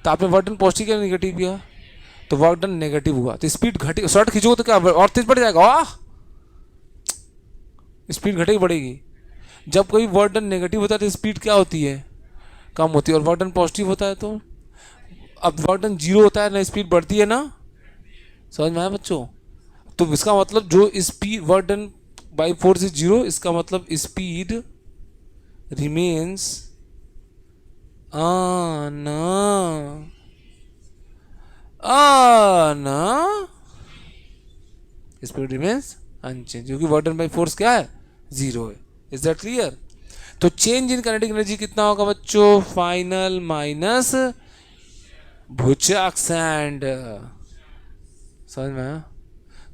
तो आपने वर्क डन पॉजिटिव या नेगेटिव किया? तो वर्क डन नेगेटिव हुआ, तो स्पीड घटी, शर्ट खींचोगे तो क्या और तेज बढ़ जाएगा? वाह, स्पीड घटेगी बढ़ेगी। जब कोई वर्क डन नेगेटिव होता है तो स्पीड क्या होती है? कम होती है। और वर्क डन पॉजिटिव होता है तो, अब वर्क डन 0 होता है ना, स्पीड बढ़ती है ना, समझ में आया बच्चों? तो इसका मतलब जो speed work done by force is 0, इसका मतलब speed remains speed remains unchanged, क्योंकि वर्क डन बाई फोर्स क्या है? 0 है। Is that clear? तो चेंज इन काइनेटिक एनर्जी कितना होगा बच्चों? फाइनल माइनस भुचाक सैंड, समझ में आया?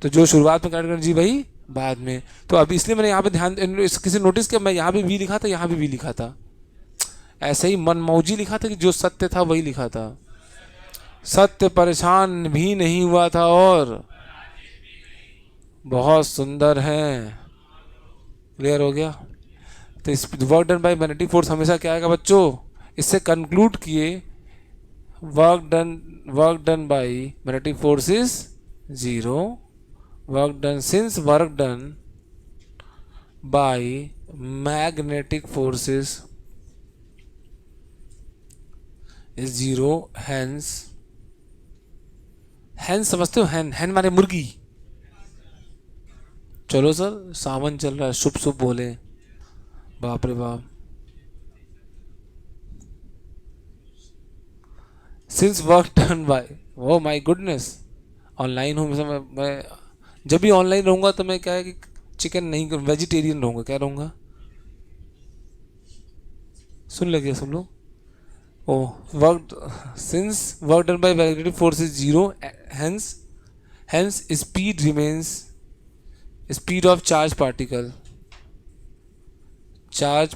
तो जो शुरुआत में काइनेटिक एनर्जी वही बाद में। तो अब इसलिए मैंने यहाँ पे ध्यान, किसी नोटिस किया, मैं यहाँ भी वी लिखा था, यहाँ भी वी लिखा था, ऐसे ही मनमौजी लिखा था कि जो सत्य था वही लिखा था। सत्य परेशान भी नहीं हुआ था और बहुत सुंदर है। क्लियर हो गया? तो इस work done by magnetic force हमेशा क्या आएगा बच्चों? इससे कंक्लूड किए, work done by magnetic force is 0, work done since work done by magnetic forces is 0, hence समझते हो? हैन मारे मुर्गी। चलो सर, सावन चल रहा है, शुभ शुभ बोले, बाप रे बाप। Since work done bye, oh my goodness, online हूँ मैं जब भी ऑनलाइन रहूँगा तो मैं क्या है कि चिकन नहीं, वेजिटेरियन रहूँगा। क्या रहूँगा? सुन लगे सब लोग? Oh work since work done by gravitative force is zero, hence speed remains speed of charge particle. Charge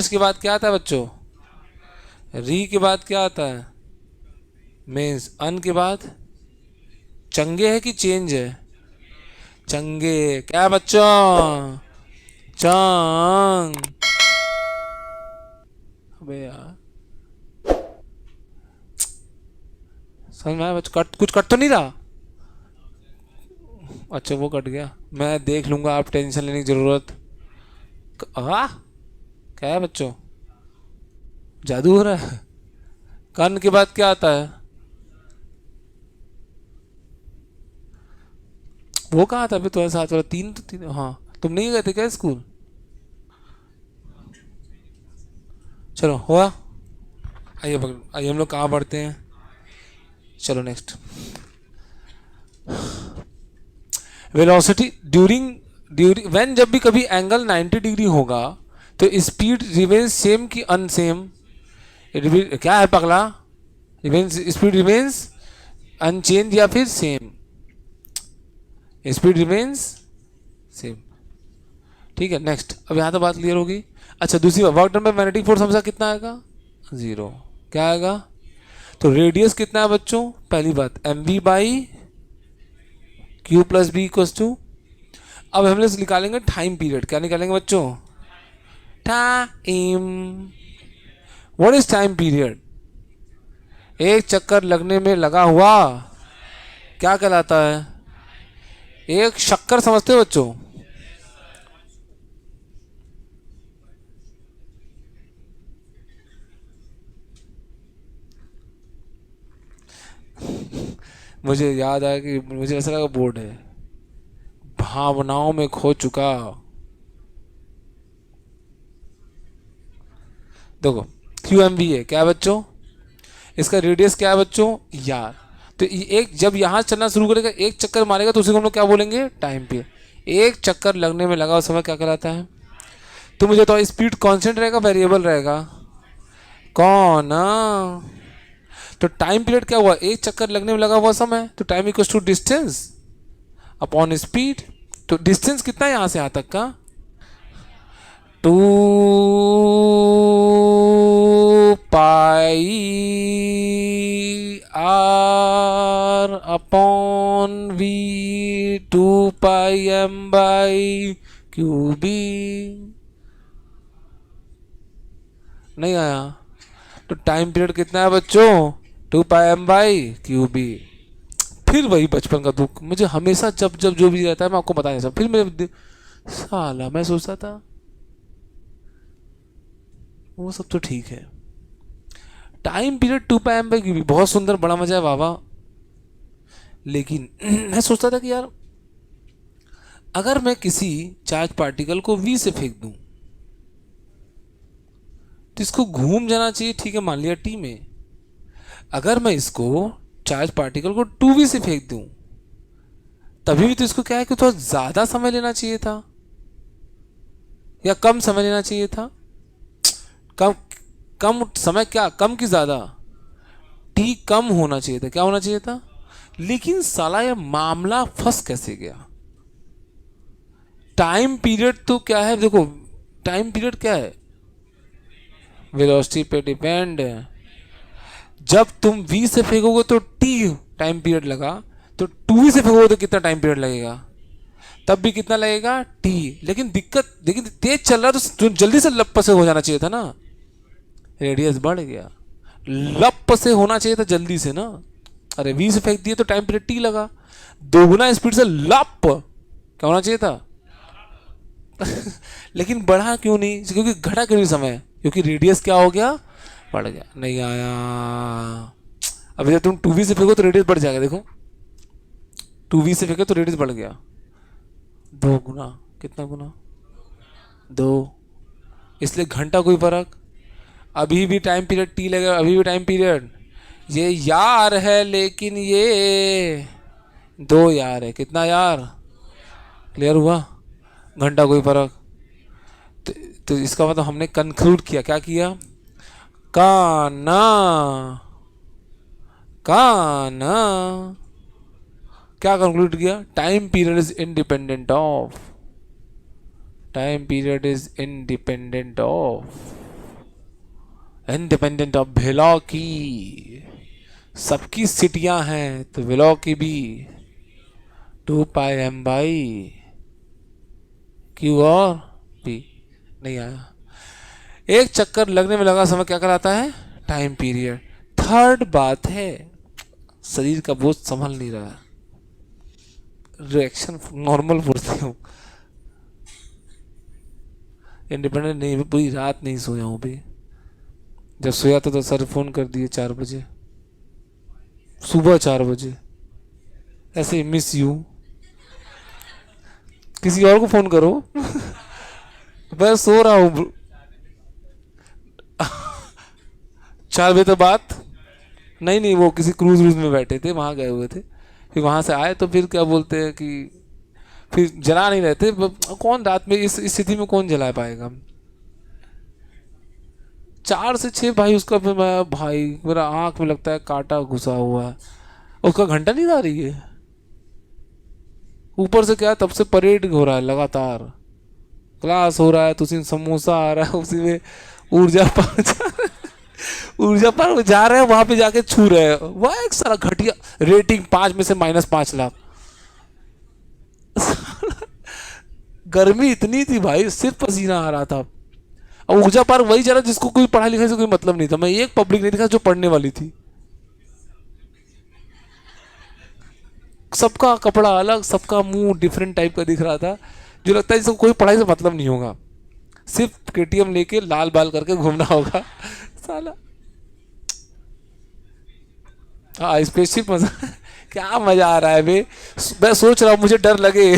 के बाद क्या आता है बच्चों? री के बाद क्या आता है? मीन्स अन के बाद चंगे है कि चेंज है? चंगे। क्या है बच्चों? चंग। अबे यार समझ में आया बच्चों? कुछ कट तो नहीं रहा? अच्छा वो कट गया, मैं देख लूंगा, आप टेंशन लेने की जरूरत। हाँ क्या है बच्चों? जादू हो रहा है। कन के बाद क्या आता है? वो कहाँ था अभी तुम्हारे साथ वाला? तीन तो तीन, हाँ। तुम नहीं गए थे क्या स्कूल? चलो हुआ। आइए हम लोग कहाँ पढ़ते हैं? चलो next. Velocity during during when, जब भी कभी एंगल 90 डिग्री होगा तो स्पीड रिमेन्स सेम कि अनसेम? क्या है पगला? रिमेन्स, स्पीड रिमेन्स अनचेंज या फिर सेम? Speed remains same. ठीक है नेक्स्ट। अब यहाँ तो बात क्लियर होगी। अच्छा दूसरी बात, work done by magnetic force हमेशा कितना आएगा? जीरो। क्या आएगा? तो रेडियस कितना है बच्चों? पहली बात M V by Q plus B equals to. अब हम लोग निकालेंगे टाइम पीरियड। क्या निकालेंगे बच्चों? Time. What is time period? एक चक्कर लगने में लगा हुआ क्या कहलाता है? एक शक्कर समझते हो बच्चों? मुझे याद आया कि मुझे ऐसा लगा बोर्ड है। भावनाओं में खो चुका। देखो क्यू एम वी है क्या है बच्चों? इसका रेडियस क्या है बच्चों? यार तो एक जब यहाँ चलना शुरू करेगा, एक चक्कर मारेगा, तो उसी को हम लोग क्या बोलेंगे? टाइम पे। एक चक्कर लगने में लगा उस समय क्या कहलाता है? तो मुझे तो स्पीड कांस्टेंट रहेगा वेरिएबल रहेगा? कौन? तो टाइम पीरियड क्या हुआ? एक चक्कर लगने में लगा हुआ समय, तो time equals to distance upon speed. तो डिस्टेंस कितना है यहाँ से यहाँ तक का? 2 pi R upon V, 2 pi M by Q B. नहीं आया? तो टाइम पीरियड कितना है बच्चों? 2 pi M by Q B. फिर वही बचपन का दुख, मुझे हमेशा जब जब जो भी रहता है मैं आपको बता नहीं सकता। फिर मेरे साला मैं सोचता था वो सब तो ठीक है। Time period 2 pi M by Q B बहुत सुंदर, बड़ा मजा है बाबा। लेकिन मैं सोचता था कि यार अगर मैं किसी चार्ज पार्टिकल को वी से फेंक दूं तो इसको घूम जाना चाहिए, ठीक है, मान लिया टी में। अगर मैं इसको चार्ज पार्टिकल को 2v से फेंक दूं तभी भी तो इसको क्या है कि थोड़ा ज्यादा समय लेना चाहिए था या कम समय लेना चाहिए था? कम। कम समय क्या, कम की ज्यादा? टी कम होना चाहिए था। क्या होना चाहिए था? लेकिन साला ये मामला फंस कैसे गया? टाइम पीरियड तो क्या है देखो, टाइम पीरियड क्या है? वेलोसिटी पे डिपेंड है। जब तुम v से फेंकोगे तो t टाइम पीरियड लगा, तो 2v से फेंकोगे तो कितना टाइम पीरियड लगेगा? तब भी कितना लगेगा? t। लेकिन दिक्कत, लेकिन तेज चल रहा तो जल्दी से लप से हो जाना चाहिए था ना। रेडियस बढ़ गया, लप से होना चाहिए था जल्दी से ना। अरे v से फेंक दिए तो टाइम पीरियड t लगा, दोगुना स्पीड से लप क्या होना चाहिए था? लेकिन बढ़ा क्यों नहीं? क्योंकि घटा क्यों नहीं समय? क्योंकि रेडियस क्या हो गया? बढ़ गया। नहीं आया। अभी जब तुम 2v से फेंको तो रेडियस बढ़ जाएगा। देखो 2v से फेंको तो रेडियस बढ़ गया 2 गुना। कितना गुना? 2। इसलिए घंटा कोई फर्क? अभी भी टाइम पीरियड टी लगेगा, अभी भी टाइम पीरियड। ये यार है लेकिन ये 2 यार है। कितना यार? क्लियर हुआ? घंटा कोई फर्क? तो, तो इसका मतलब हमने कंक्लूड किया, क्या किया? काना, काना, क्या कंक्लूड किया? Time period is independent of, time period is independent of भिलॉ की। सबकी सिटियां हैं तो भिलॉ की भी 2 πm/, क्यू और पी। नहीं आया। एक चक्कर लगने में लगा समय क्या कहलाता है? Time period. थर्ड बात है, शरीर का बोझ संभल नहीं रहा, रिएक्शन नॉर्मल पूछती हूँ, इंडिपेंडेंट नहीं, पूरी रात नहीं सोया हूँ भी। जब सोया तो सर फोन कर दिए 4 बजे, सुबह 4 बजे, ऐसे मिस यू, किसी और को फोन करो। मैं सो रहा हूँ। 4 बजे तक बात नहीं, नहीं, वो किसी क्रूज वूज में बैठे थे, वहां गए हुए थे, फिर वहां से आए तो फिर क्या बोलते हैं कि फिर जला नहीं रहते। कौन रात में इस स्थिति में कौन जला पाएगा? 4 से 6 भाई उसका, फिर मैं भाई मेरा आंख में लगता है कांटा घुसा हुआ है, उसका घंटा नहीं आ रही है। ऊपर से क्या, तब से परेड हो रहा है लगातार, क्लास हो रहा है तो उसी में समोसा आ रहा है, उसी में ऊर्जा पार ऊर्जा पार जा रहे हैं, वहां पे जाके छू रहे हैं, वह एक सारा घटिया रेटिंग 5 में से -5 लाख। गर्मी इतनी थी भाई, सिर्फ पसीना आ रहा था। अब ऊर्जा पार्क वही जा रहा जिसको कोई पढ़ाई लिखाई से कोई मतलब नहीं था। मैं एक पब्लिक नहीं दिखा जो पढ़ने वाली थी, सबका कपड़ा अलग, सबका मुंह डिफरेंट टाइप का दिख रहा था, जो लगता है जिसको कोई पढ़ाई से मतलब नहीं होगा, सिर्फ केटीएम लेके लाल बाल करके घूमना होगा साला। हाँ, स्पेसशिप मजा क्या मजा आ रहा है बे। मैं सोच रहा हूँ मुझे डर लगे।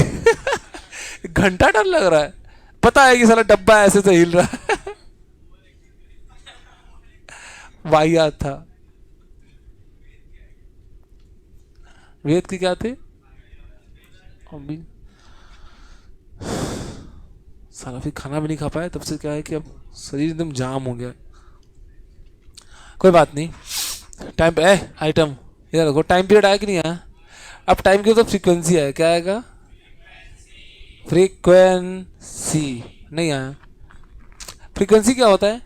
घंटा डर लग रहा है, पता है कि साला डब्बा ऐसे से हिल रहा है। वाहियात था। वेद के क्या थे? अभी साला फिर खाना भी नहीं खा पाया, तब से क्या है कि अब शरीर एकदम जाम हो गया। कोई बात नहीं, टाइम पे आइटम इधर रखो। टाइम पीरियड आया कि नहीं आया? अब टाइम की तो फ्रीक्वेंसी आया, क्या आएगा? फ्रीक्वेंसी नहीं आया। फ्रीक्वेंसी क्या होता है?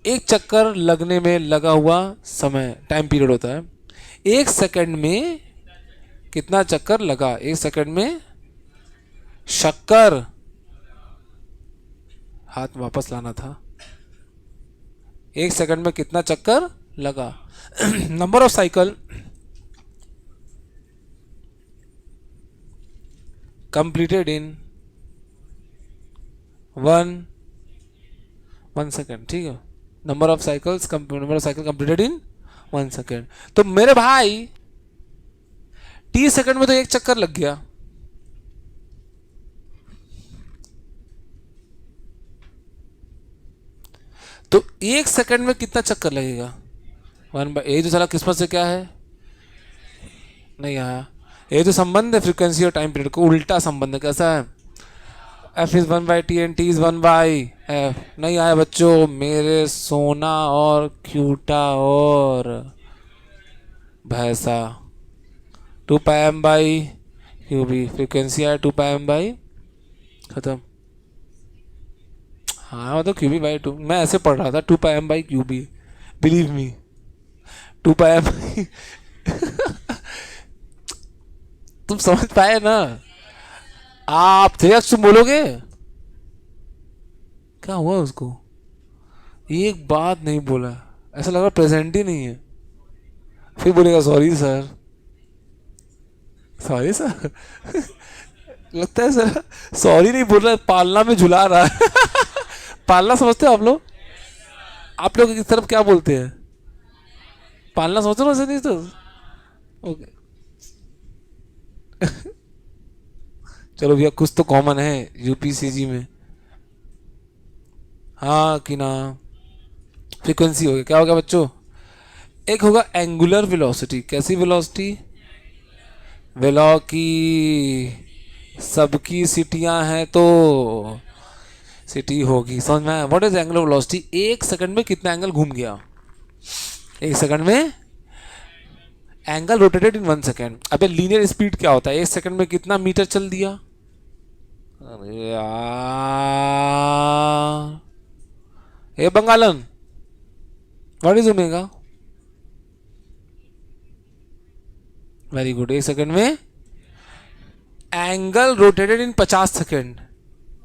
एक चक्कर लगने में लगा हुआ समय टाइम पीरियड होता है। 1 सेकंड में कितना चक्कर लगा? 1 सेकंड में शक्कर, हाथ वापस लाना था। 1 सेकंड में कितना चक्कर लगा? Number of cycle completed in 1 second, ठीक है। Number of cycle completed in 1 second. तो मेरे भाई 30 सेकंड में तो एक चक्कर लग गया। तो 1 सेकंड में कितना चक्कर लगेगा? 1/, तो साला किस्मत से क्या है? नहीं आया। ये तो संबंध है फ्रीक्वेंसी और टाइम पीरियड को, उल्टा संबंध है। कैसा है? F is 1/T and T is 1/F। नहीं आया बच्चों। मेरे सोना और क्यूटा और भैंसा 2πm/QB। फ्रीक्वेंसी आया 2πm/, खत्म। हाँ मतलब QB/2, मैं ऐसे पढ़ रहा था 2πm/QB, बिलीव मी 2πm। तुम समझ पाए ना? आप थे तुम बोलोगे क्या हुआ उसको? एक बात नहीं बोला, ऐसा लगा प्रेजेंट ही नहीं है। फिर बोलेगा सॉरी सर, सॉरी सर। लगता है सर सॉरी नहीं बोल रहा है, पालना में झुला रहा है। पालना समझते हो आप लोग? आप लोग इस तरफ क्या बोलते हैं? पालना समझते हो? वैसे नहीं तो ओके। चलो भैया, कुछ तो कॉमन है यूपीसीजी में। हाँ कि ना? फ्रीक्वेंसी हो गया। क्या हो गया बच्चों? एक होगा एंगुलर वेलोसिटी। कैसी वेलोसिटी? वेलो की सबकी सिटियां हैं तो सिटी होगी। समझ में आया? What is angular velocity? एक सेकंड में कितना एंगल घूम गया? एक सेकंड में एंगल रोटेटेड इन 1 सेकंड। अबे लीनियर स्पीड क्या होता है? एक सेकंड में कितना मीटर चल दिया? अरे यार, ए बंगालन, what is omega? Very good. एक सेकंड में एंगल रोटेटेड इन 50 सेकंड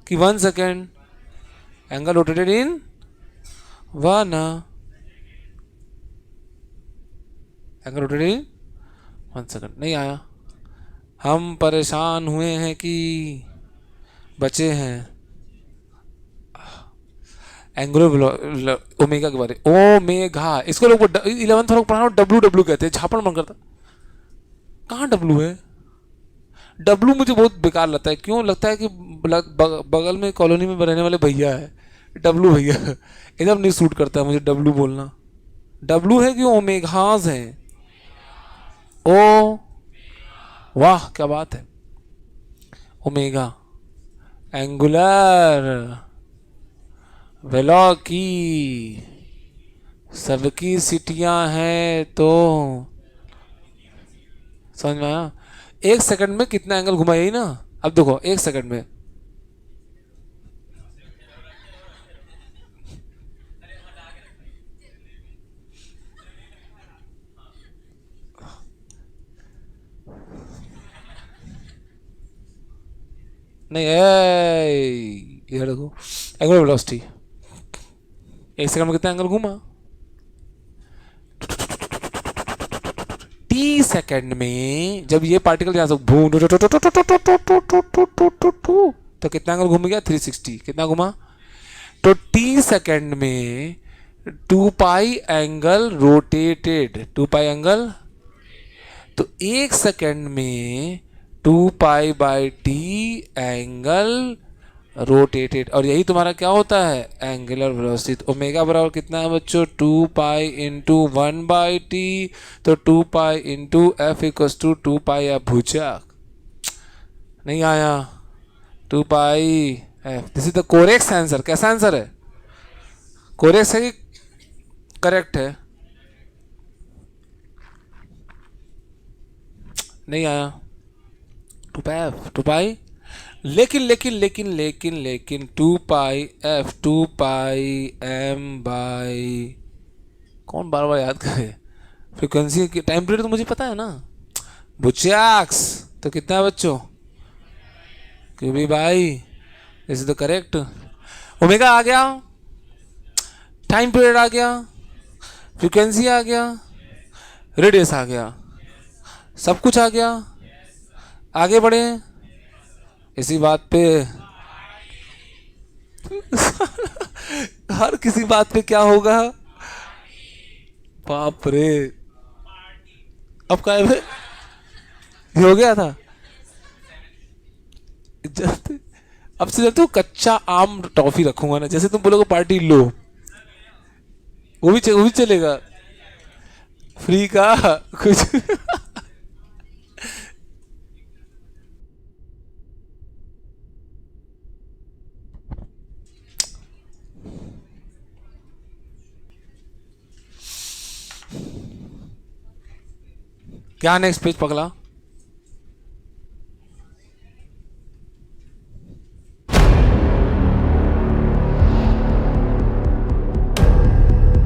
कि 1 second? Angle rotated in 1, angle rotated in 1 second. नहीं आया। हम परेशान हुए हैं कि बचे हैं एंगुलर ओमेगा के बारे। ओमेगा, इसको लोग 11th लोग पढ़ा डब्ल्यू डब्ल्यू कहते हैं, झापड़ मन करता। कहाँ डब्ल्यू है? डब्ल्यू मुझे बहुत बेकार लगता है। क्यों लगता है कि बगल में कॉलोनी में रहने वाले भैया है, डब्ल्यू भैया एकदम नहीं सूट करता है मुझे डब्ल्यू बोलना। डब्ल्यू है कि ओमेगाज है? ओ वाह क्या बात है। ओमेगा एंगुलर वेलो की सबकी सिटियां हैं तो समझ में आया? एक सेकंड में कितना एंगल घुमा, यही ना? अब देखो एक सेकंड में नहीं, इधर देखो एंगुलर वेलोसिटी। एक सेकंड में कितना एंगल घूमा? टी सेकंड में जब ये पार्टिकल यहां से तो कितना एंगल घूम गया? 360। कितना घुमा? तो टी सेकंड में 2 पाई एंगल रोटेटेड, 2 पाई एंगल। तो एक सेकंड में 2 पाई/टी एंगल रोटेटेड। और यही तुम्हारा क्या होता है? Angular velocity. ओमेगा बराबर कितना है बच्चों? 2 पाई × 1/t। तो 2 पाई × F = 2 पाई भुजक। नहीं आया? 2 पाई F, this is the correct answer. कैसा आंसर है? कोरेक्ट है कि करेक्ट है? नहीं आया। 2 पाई F, 2 पाई। लेकिन लेकिन लेकिन लेकिन लेकिन 2 पाई F 2 पाई m/, कौन बार बार याद करे? फ्रीक्वेंसी की टाइम पीरियड तो मुझे पता है ना। बुचियाक्स तो कितना है बच्चों? Q B by, this is the correct. Omega आ गया, टाइम पीरियड आ गया, फ्रीक्वेंसी आ गया, रेडियस आ गया, सब कुछ आ गया। आगे बढ़े इसी बात पे हर किसी बात पे क्या होगा? बाप रे, अब क्या है? ये हो गया था। अब से जब तो कच्चा आम टॉफी रखूंगा ना, जैसे तुम बोलोगे पार्टी लो, वो भी चलेगा। फ्री का कुछ क्या नेक्स्ट पेज पगला?